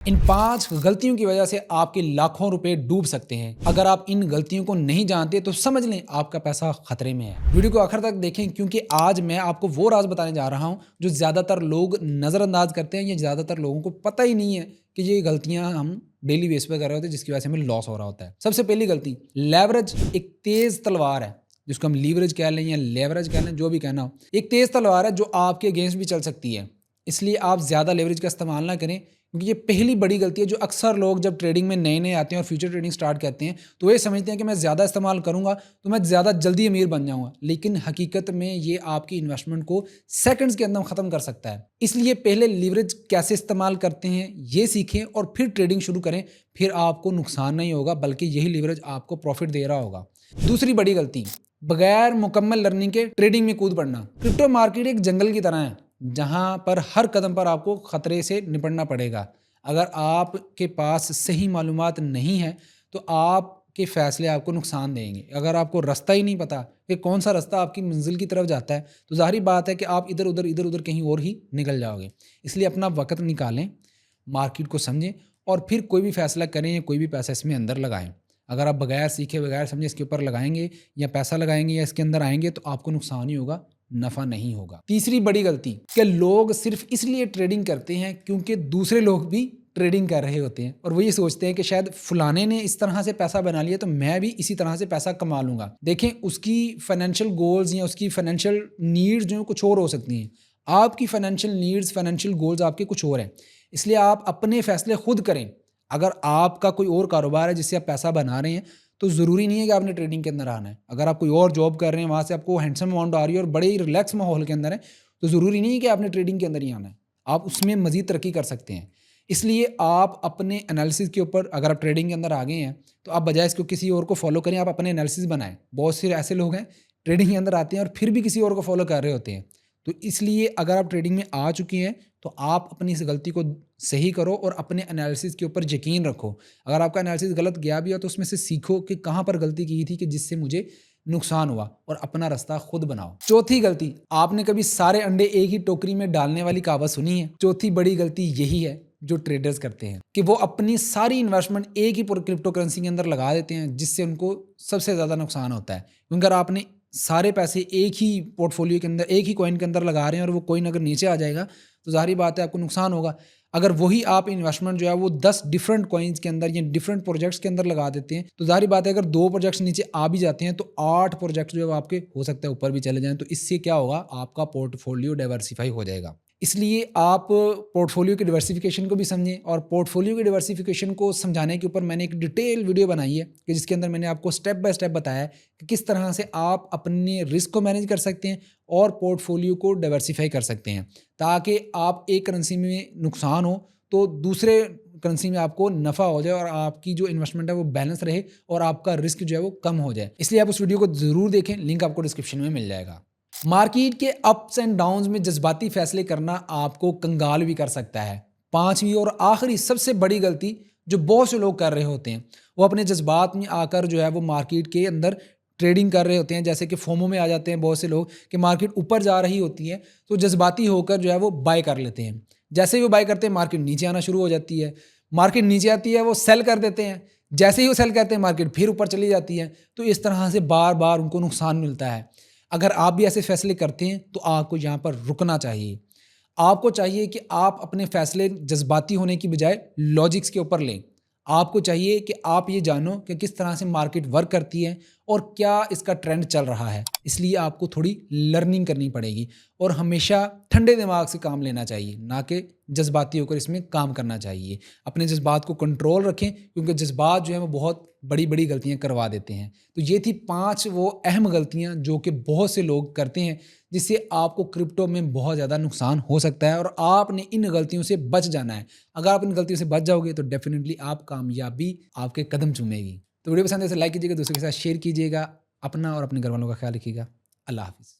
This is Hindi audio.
इन 5 गलतियों की वजह से आपके लाखों रुपए डूब सकते हैं। अगर आप इन गलतियों को नहीं जानते तो समझ लें आपका पैसा खतरे में है। वीडियो को आखिर तक देखें क्योंकि आज मैं आपको वो राज बताने जा रहा हूं जो ज़्यादातर लोग नज़रअंदाज करते हैं या ज़्यादातर लोगों को पता ही नहीं है कि ये गलतियां हम डेली बेस पे कर रहे होते हैं जिसकी वजह से हमें लॉस हो रहा होता है। सबसे पहली गलती, लेवरेज एक तेज़ तलवार है जिसको हम लीवरेज कह लें या लेवरेज कह लें, जो भी कहना हो। एक तेज़ तलवार है जो आपके अगेंस्ट भी चल सकती है, इसलिए आप ज़्यादा लेवरेज का इस्तेमाल ना करें क्योंकि ये पहली बड़ी गलती है जो अक्सर लोग जब ट्रेडिंग में नए नए आते हैं और फ्यूचर ट्रेडिंग स्टार्ट करते हैं तो ये समझते हैं कि मैं ज़्यादा इस्तेमाल करूंगा तो मैं ज़्यादा जल्दी अमीर बन जाऊंगा, लेकिन हकीकत में ये आपकी इन्वेस्टमेंट को सेकंड्स के अंदर ख़त्म कर सकता है। इसलिए पहले लीवरेज कैसे इस्तेमाल करते हैं ये सीखें और फिर ट्रेडिंग शुरू करें, फिर आपको नुकसान नहीं होगा बल्कि यही लीवरेज आपको प्रॉफिट दे रहा होगा। दूसरी बड़ी गलती, बगैर मुकम्मल लर्निंग के ट्रेडिंग में कूद पड़ना। क्रिप्टो मार्केट एक जंगल की तरह है जहां पर हर कदम पर आपको खतरे से निपटना पड़ेगा। अगर आपके पास सही मालूमात नहीं है तो आपके फैसले आपको नुकसान देंगे। अगर आपको रास्ता ही नहीं पता कि कौन सा रास्ता आपकी मंजिल की तरफ जाता है तो ज़ाहिर बात है कि आप इधर उधर कहीं और ही निकल जाओगे। इसलिए अपना वक्त निकालें, मार्केट को समझें और फिर कोई भी फैसला करें या कोई भी पैसा इसमें अंदर लगाएं। अगर आप बगैर सीखे बगैर समझे इसके ऊपर लगाएंगे या पैसा लगाएंगे या इसके अंदर आएंगे तो आपको नुकसान ही होगा, नफ़ा नहीं होगा। तीसरी बड़ी गलती कि लोग सिर्फ इसलिए ट्रेडिंग करते हैं क्योंकि दूसरे लोग भी ट्रेडिंग कर रहे होते हैं और वो ये सोचते हैं कि शायद फलाने ने इस तरह से पैसा बना लिया तो मैं भी इसी तरह से पैसा कमा लूँगा। देखें, उसकी फाइनेंशियल गोल्स या उसकी फाइनेंशियल नीड्स जो कुछ और हो सकती हैं, आपकी फाइनेंशियल नीड्स फाइनेंशियल गोल्स आपके कुछ और हैं। इसलिए आप अपने फैसले खुद करें। अगर आपका कोई और कारोबार है जिससे आप पैसा बना रहे हैं तो ज़रूरी नहीं है कि आपने ट्रेडिंग के अंदर आना है। अगर आप कोई और जॉब कर रहे हैं, वहाँ से आपको हैंडसम अमाउंट आ रही है और बड़े ही रिलैक्स माहौल के अंदर है, तो ज़रूरी नहीं है कि आपने ट्रेडिंग के अंदर ही आना है। आप उसमें मज़ीद तरक्की कर सकते हैं। इसलिए आप अपने एनालिसिस के ऊपर, अगर आप ट्रेडिंग के अंदर आ गए हैं तो आप बजाय इसको किसी और को फॉलो करें, आप अपने एनालिसिस बनाएं। बहुत से ऐसे लोग हैं ट्रेडिंग के अंदर आते हैं और फिर भी किसी और को फॉलो कर रहे होते हैं। तो इसलिए अगर आप ट्रेडिंग में आ चुके हैं तो आप अपनी इस गलती को सही करो और अपने एनालिसिस के ऊपर यकीन रखो। अगर आपका एनालिसिस गलत गया भी हो तो उसमें से सीखो कि कहाँ पर गलती की थी कि जिससे मुझे नुकसान हुआ और अपना रास्ता खुद बनाओ। चौथी गलती, आपने कभी सारे अंडे एक ही टोकरी में डालने वाली कहावत सुनी है? चौथी बड़ी गलती यही है जो ट्रेडर्स करते हैं कि वो अपनी सारी इन्वेस्टमेंट एक ही क्रिप्टो करेंसी के अंदर लगा देते हैं जिससे उनको सबसे ज़्यादा नुकसान होता है। क्योंकि अगर आपने सारे पैसे एक ही पोर्टफोलियो के अंदर, एक ही कॉइन के अंदर लगा रहे हैं और वो कॉइन अगर नीचे आ जाएगा तो ज़ाहिर बात है आपको नुकसान होगा। अगर वही आप इन्वेस्टमेंट जो है वो 10 डिफरेंट कॉइन्स के अंदर या डिफरेंट प्रोजेक्ट्स के अंदर लगा देते हैं तो ज़ाहिर बात है अगर 2 प्रोजेक्ट्स नीचे आ भी जाते हैं तो 8 प्रोजेक्ट्स जो है आपके हो सकता है ऊपर भी चले जाएं। तो इससे क्या होगा, आपका पोर्टफोलियो डाइवर्सिफाई हो जाएगा। इसलिए आप पोर्टफोलियो की डाइवर्सिफिकेशन को भी समझें और पोर्टफोलियो की डाइवर्सिफिकेशन को समझाने के ऊपर मैंने एक डिटेल वीडियो बनाई है कि जिसके अंदर मैंने आपको स्टेप बाय स्टेप बताया है कि किस तरह से आप अपने रिस्क को मैनेज कर सकते हैं और पोर्टफोलियो को डाइवर्सिफाई कर सकते हैं, ताकि आप एक करेंसी में नुकसान हो तो दूसरे करेंसी में आपको नफ़ा हो जाए और आपकी जो इन्वेस्टमेंट है वो बैलेंस रहे और आपका रिस्क जो है वो कम हो जाए। इसलिए आप उस वीडियो को ज़रूर देखें, लिंक आपको डिस्क्रिप्शन में मिल जाएगा। मार्केट के अप्स एंड डाउन्स में जज्बाती फैसले करना आपको कंगाल भी कर सकता है। पांचवी और आखिरी सबसे बड़ी गलती जो बहुत से लोग कर रहे होते हैं, वो अपने जज्बात में आकर जो है वो मार्केट के अंदर ट्रेडिंग कर रहे होते हैं। जैसे कि फोमो में आ जाते हैं बहुत से लोग कि मार्केट ऊपर जा रही होती है तो जज्बाती होकर जो है वो बाय कर लेते हैं। जैसे ही वो बाय करते हैं मार्केट नीचे आना शुरू हो जाती है, मार्केट नीचे आती है वो सेल कर देते हैं, जैसे ही वो सेल करते हैं मार्केट फिर ऊपर चली जाती है। तो इस तरह से बार बार उनको नुकसान मिलता है। अगर आप भी ऐसे फैसले करते हैं तो आपको यहाँ पर रुकना चाहिए। आपको चाहिए कि आप अपने फैसले जज्बाती होने की बजाय लॉजिक्स के ऊपर लें। आपको चाहिए कि आप ये जानो कि किस तरह से मार्केट वर्क करती है और क्या इसका ट्रेंड चल रहा है। इसलिए आपको थोड़ी लर्निंग करनी पड़ेगी और हमेशा ठंडे दिमाग से काम लेना चाहिए, ना कि जज्बाती होकर इसमें काम करना चाहिए। अपने जज्बात को कंट्रोल रखें क्योंकि जज्बात जो है वो बहुत बड़ी बड़ी गलतियां करवा देते हैं। तो ये थी 5 वो अहम गलतियां जो कि बहुत से लोग करते हैं जिससे आपको क्रिप्टो में बहुत ज़्यादा नुकसान हो सकता है और आपने इन गलतियों से बच जाना है। अगर आप इन गलतियों से बच जाओगे तो डेफिनेटली आप कामयाबी आपके कदम चूमेगी। तो वीडियो पसंद है तो लाइक कीजिएगा, दूसरों के साथ शेयर कीजिएगा। अपना और अपने घर वालों का ख्याल रखिएगा। अल्लाह हाफिज़।